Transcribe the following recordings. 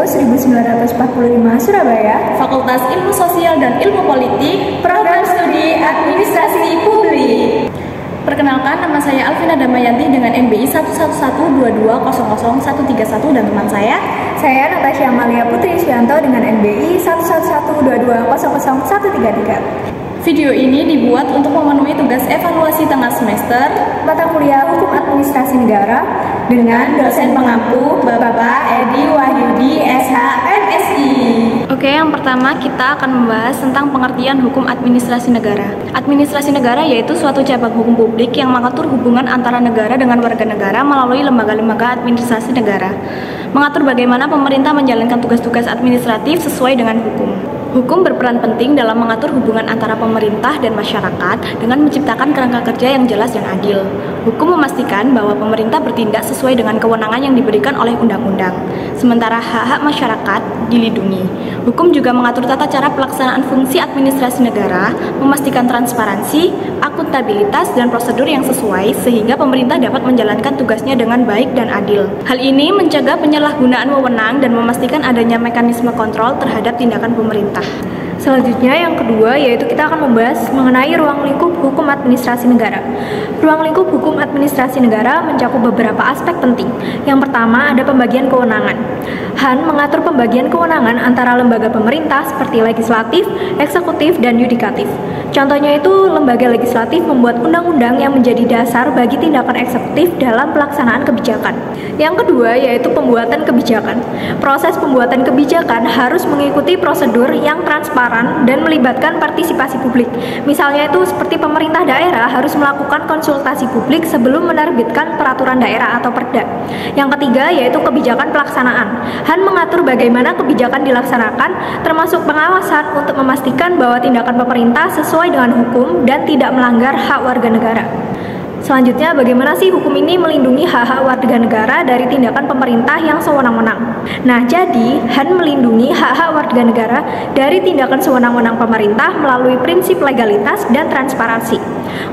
1945 Surabaya, Fakultas Ilmu Sosial dan Ilmu Politik, Program Studi Administrasi Publik. Perkenalkan, nama saya Alvina Damayanti dengan NBI 11122000131 dan teman saya Natasha Amalia Putri Isyanto dengan NBI 11122000133. Video ini dibuat untuk memenuhi tugas evaluasi tengah semester mata kuliah Hukum Administrasi Negara dengan dosen pengampu Bapak Edi Wahyudi SH MSI. Oke, yang pertama kita akan membahas tentang pengertian hukum administrasi negara. Administrasi negara yaitu suatu cabang hukum publik yang mengatur hubungan antara negara dengan warga negara melalui lembaga-lembaga administrasi negara. Mengatur bagaimana pemerintah menjalankan tugas-tugas administratif sesuai dengan hukum. Hukum berperan penting dalam mengatur hubungan antara pemerintah dan masyarakat dengan menciptakan kerangka kerja yang jelas dan adil. Hukum memastikan bahwa pemerintah bertindak sesuai dengan kewenangan yang diberikan oleh undang-undang, sementara hak-hak masyarakat dilindungi. Hukum juga mengatur tata cara pelaksanaan fungsi administrasi negara, memastikan transparansi, akuntabilitas, dan prosedur yang sesuai sehingga pemerintah dapat menjalankan tugasnya dengan baik dan adil. Hal ini mencegah penyalahgunaan wewenang dan memastikan adanya mekanisme kontrol terhadap tindakan pemerintah. Selanjutnya yang kedua yaitu kita akan membahas mengenai ruang lingkup hukum administrasi negara. Ruang lingkup hukum administrasi negara mencakup beberapa aspek penting. Yang pertama ada pembagian kewenangan. HAN mengatur pembagian kewenangan antara lembaga pemerintah seperti legislatif, eksekutif, dan yudikatif. Contohnya itu lembaga legislatif membuat undang-undang yang menjadi dasar bagi tindakan eksekutif dalam pelaksanaan kebijakan. Yang kedua yaitu pembuatan kebijakan. Proses pembuatan kebijakan harus mengikuti prosedur yang transparan dan melibatkan partisipasi publik. Misalnya itu seperti pemerintah daerah harus melakukan konsultasi publik sebelum menerbitkan peraturan daerah atau perda. Yang ketiga yaitu kebijakan pelaksanaan. HAN mengatur bagaimana kebijakan dilaksanakan, termasuk pengawasan untuk memastikan bahwa tindakan pemerintah sesuai dengan hukum dan tidak melanggar hak warga negara. Selanjutnya, bagaimana sih hukum ini melindungi hak-hak warga negara dari tindakan pemerintah yang sewenang-wenang? Nah, jadi HAN melindungi hak-hak warga negara dari tindakan sewenang-wenang pemerintah melalui prinsip legalitas dan transparansi.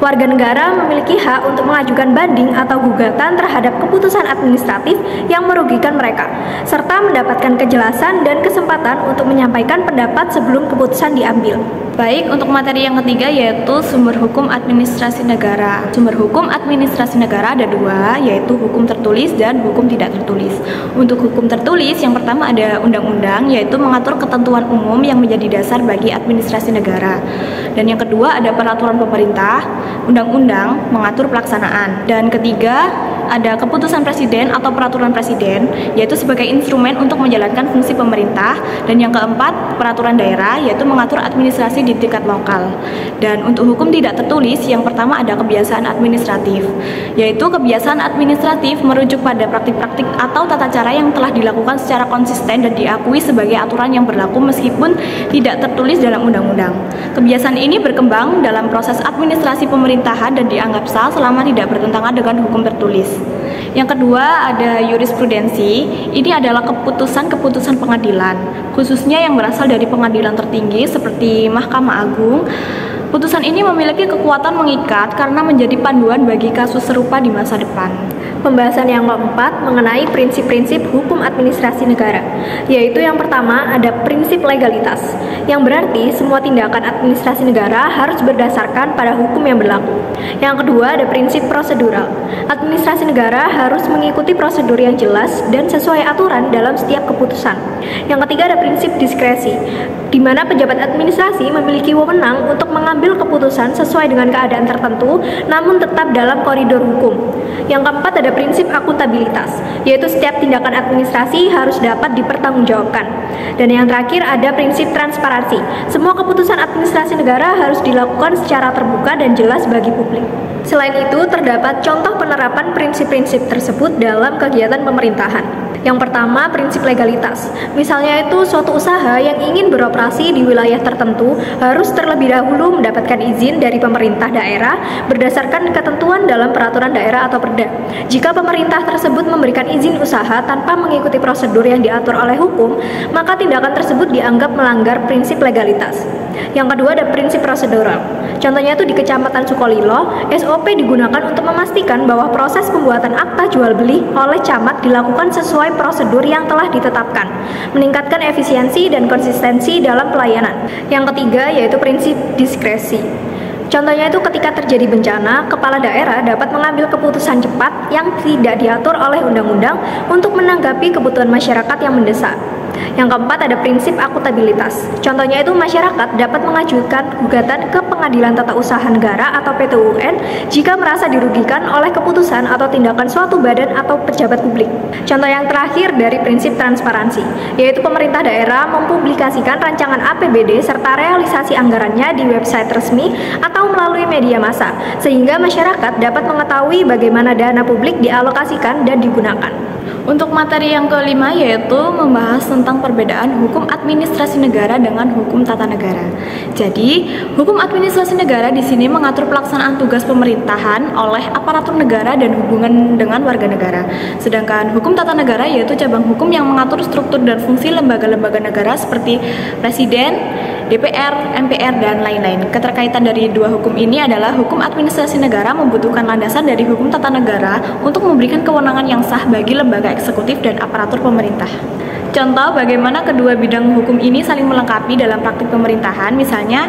Warga negara memiliki hak untuk mengajukan banding atau gugatan terhadap keputusan administratif yang merugikan mereka, serta mendapatkan kejelasan dan kesempatan untuk menyampaikan pendapat sebelum keputusan diambil. Baik, untuk materi yang ketiga yaitu sumber hukum administrasi negara. Sumber hukum administrasi negara ada dua, yaitu hukum tertulis dan hukum tidak tertulis. Untuk hukum tertulis, yang pertama ada undang-undang, yaitu mengatur ketentuan umum yang menjadi dasar bagi administrasi negara. Dan yang kedua ada peraturan pemerintah, undang-undang mengatur pelaksanaan. Dan ketiga ada keputusan presiden atau peraturan presiden, yaitu sebagai instrumen untuk menjalankan fungsi pemerintah. Dan yang keempat, peraturan daerah, yaitu mengatur administrasi di tingkat lokal. Dan untuk hukum tidak tertulis, yang pertama ada kebiasaan administratif, yaitu kebiasaan administratif merujuk pada praktik-praktik atau tata cara yang telah dilakukan secara konsisten dan diakui sebagai aturan yang berlaku meskipun tidak tertulis dalam undang-undang. Kebiasaan ini berkembang dalam proses administrasi pemerintahan dan dianggap sah selama tidak bertentangan dengan hukum tertulis. Yang kedua ada jurisprudensi. Ini adalah keputusan-keputusan pengadilan, khususnya yang berasal dari pengadilan tertinggi seperti Mahkamah Agung. Putusan ini memiliki kekuatan mengikat karena menjadi panduan bagi kasus serupa di masa depan. Pembahasan yang keempat mengenai prinsip-prinsip hukum administrasi negara, yaitu yang pertama ada prinsip legalitas, yang berarti semua tindakan administrasi negara harus berdasarkan pada hukum yang berlaku. Yang kedua ada prinsip prosedural. Administrasi negara harus mengikuti prosedur yang jelas dan sesuai aturan dalam setiap keputusan. Yang ketiga ada prinsip diskresi, di mana pejabat administrasi memiliki wewenang untuk mengambil keputusan sesuai dengan keadaan tertentu, namun tetap dalam koridor hukum. Yang keempat ada prinsip akuntabilitas, yaitu setiap tindakan administrasi harus dapat dipertanggungjawabkan. Dan yang terakhir ada prinsip transparansi. Semua keputusan administrasi negara harus dilakukan secara terbuka dan jelas bagi publik. Selain itu, terdapat contoh penerapan prinsip-prinsip tersebut dalam kegiatan pemerintahan. Yang pertama, prinsip legalitas. Misalnya itu suatu usaha yang ingin beroperasi di wilayah tertentu harus terlebih dahulu mendapatkan izin dari pemerintah daerah berdasarkan ketentuan ditentukan dalam peraturan daerah atau perda. Jika pemerintah tersebut memberikan izin usaha tanpa mengikuti prosedur yang diatur oleh hukum, maka tindakan tersebut dianggap melanggar prinsip legalitas. Yang kedua ada prinsip prosedural. Contohnya itu di Kecamatan Sukolilo, SOP digunakan untuk memastikan bahwa proses pembuatan akta jual beli oleh camat dilakukan sesuai prosedur yang telah ditetapkan, meningkatkan efisiensi dan konsistensi dalam pelayanan. Yang ketiga yaitu prinsip diskresi. Contohnya itu ketika terjadi bencana, kepala daerah dapat mengambil keputusan cepat yang tidak diatur oleh undang-undang untuk menanggapi kebutuhan masyarakat yang mendesak. Yang keempat ada prinsip akuntabilitas. Contohnya itu masyarakat dapat mengajukan gugatan ke Pengadilan Tata Usaha Negara atau PT-UN jika merasa dirugikan oleh keputusan atau tindakan suatu badan atau pejabat publik. Contoh yang terakhir dari prinsip transparansi, yaitu pemerintah daerah mempublikasikan rancangan APBD serta realisasi anggarannya di website resmi atau melalui media massa, sehingga masyarakat dapat mengetahui bagaimana dana publik dialokasikan dan digunakan. Untuk materi yang kelima yaitu membahas tentang perbedaan hukum administrasi negara dengan hukum tata negara. Jadi, hukum administrasi negara di sini mengatur pelaksanaan tugas pemerintahan oleh aparatur negara dan hubungan dengan warga negara. Sedangkan hukum tata negara yaitu cabang hukum yang mengatur struktur dan fungsi lembaga-lembaga negara seperti presiden, DPR, MPR, dan lain-lain. Keterkaitan dari dua hukum ini adalah hukum administrasi negara membutuhkan landasan dari hukum tata negara untuk memberikan kewenangan yang sah bagi lembaga eksekutif dan aparatur pemerintah. Contoh bagaimana kedua bidang hukum ini saling melengkapi dalam praktik pemerintahan. Misalnya,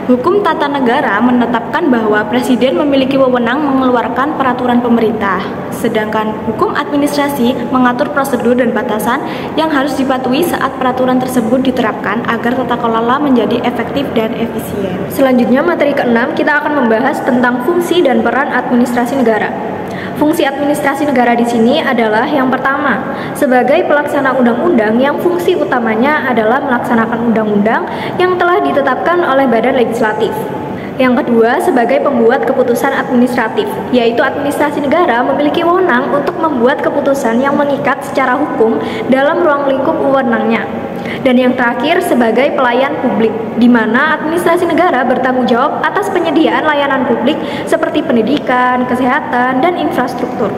hukum tata negara menetapkan bahwa presiden memiliki wewenang mengeluarkan peraturan pemerintah, sedangkan hukum administrasi mengatur prosedur dan batasan yang harus dipatuhi saat peraturan tersebut diterapkan agar tata kelola menjadi efektif dan efisien. Selanjutnya materi ke-6 kita akan membahas tentang fungsi dan peran administrasi negara. Fungsi administrasi negara di sini adalah yang pertama, sebagai pelaksana undang-undang yang fungsi utamanya adalah melaksanakan undang-undang yang telah ditetapkan oleh badan legislatif. Yang kedua, sebagai pembuat keputusan administratif, yaitu administrasi negara memiliki wewenang untuk membuat keputusan yang mengikat secara hukum dalam ruang lingkup wewenangnya. Dan yang terakhir, sebagai pelayan publik, di mana administrasi negara bertanggung jawab atas penyediaan layanan publik seperti pendidikan, kesehatan, dan infrastruktur.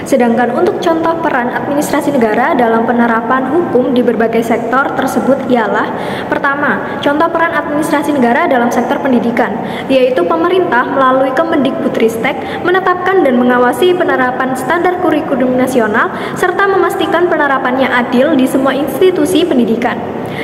Sedangkan untuk contoh peran administrasi negara dalam penerapan hukum di berbagai sektor tersebut ialah: pertama, contoh peran administrasi negara dalam sektor pendidikan, yaitu pemerintah melalui Kemendikbudristek menetapkan dan mengawasi penerapan standar kurikulum nasional serta memastikan penerapannya adil di semua institusi pendidikan.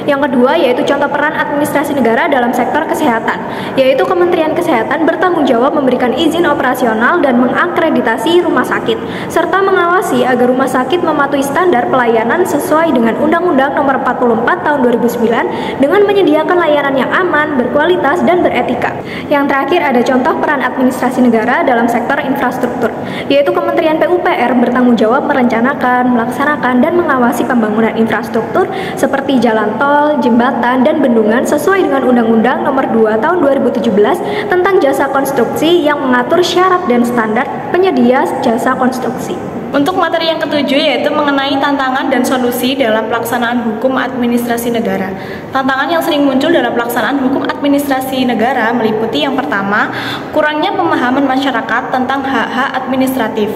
Yang kedua yaitu contoh peran administrasi negara dalam sektor kesehatan, yaitu Kementerian Kesehatan bertanggung jawab memberikan izin operasional dan mengakreditasi rumah sakit, serta mengawasi agar rumah sakit mematuhi standar pelayanan sesuai dengan Undang-Undang Nomor 44 Tahun 2009 dengan menyediakan layanan yang aman, berkualitas, dan beretika. Yang terakhir ada contoh peran administrasi negara dalam sektor infrastruktur, yaitu Kementerian PUPR bertanggung jawab merencanakan, melaksanakan, dan mengawasi pembangunan infrastruktur seperti jalan tol, jembatan, dan bendungan sesuai dengan Undang-Undang Nomor 2 Tahun 2017 tentang jasa konstruksi yang mengatur syarat dan standar penyedia jasa konstruksi. Untuk materi yang ketujuh yaitu mengenai tantangan dan solusi dalam pelaksanaan hukum administrasi negara. Tantangan yang sering muncul dalam pelaksanaan hukum administrasi negara meliputi yang pertama, kurangnya pemahaman masyarakat tentang hak-hak administratif.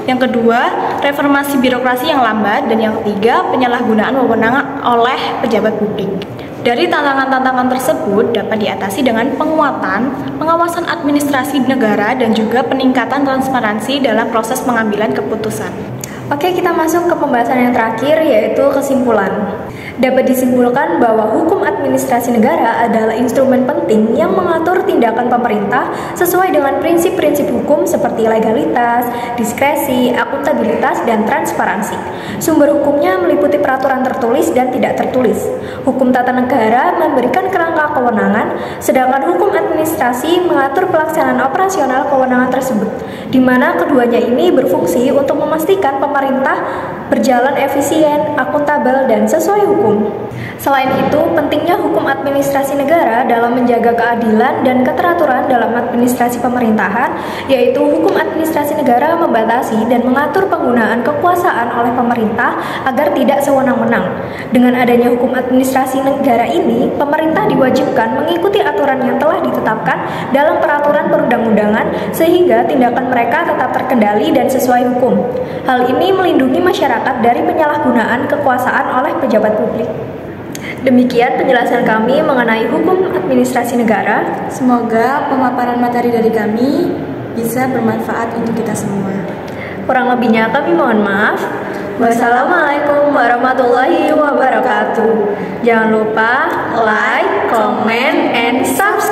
Yang kedua, reformasi birokrasi yang lambat. Dan yang ketiga, penyalahgunaan wewenang oleh pejabat publik. Dari tantangan-tantangan tersebut dapat diatasi dengan penguatan pengawasan administrasi negara dan juga peningkatan transparansi dalam proses pengambilan keputusan. Oke, kita masuk ke pembahasan yang terakhir yaitu kesimpulan. Dapat disimpulkan bahwa hukum administrasi negara adalah instrumen penting yang mengatur tindakan pemerintah sesuai dengan prinsip-prinsip hukum seperti legalitas, diskresi, akuntabilitas, dan transparansi. Sumber hukumnya meliputi peraturan tertulis dan tidak tertulis. Hukum tata negara memberikan kerangka kewenangan, sedangkan hukum administrasi mengatur pelaksanaan operasional kewenangan tersebut, di mana keduanya ini berfungsi untuk memastikan pemerintah berjalan efisien, akuntabel, dan sesuai hukum. Selain itu, pentingnya hukum administrasi negara dalam menjaga keadilan dan keteraturan dalam administrasi pemerintahan, yaitu hukum administrasi negara membatasi dan mengatur penggunaan kekuasaan oleh pemerintah agar tidak sewenang-wenang. Dengan adanya hukum administrasi negara ini, pemerintah diwajibkan mengikuti aturan yang telah ditetapkan dalam peraturan perundang-undangan sehingga tindakan mereka tetap terkendali dan sesuai hukum. Hal ini melindungi masyarakat dari penyalahgunaan kekuasaan oleh pejabat publik. Demikian penjelasan kami mengenai hukum administrasi negara. Semoga pemaparan materi dari kami bisa bermanfaat untuk kita semua. Kurang lebihnya kami mohon maaf. Wassalamualaikum warahmatullahi wabarakatuh. Jangan lupa like, comment, and subscribe.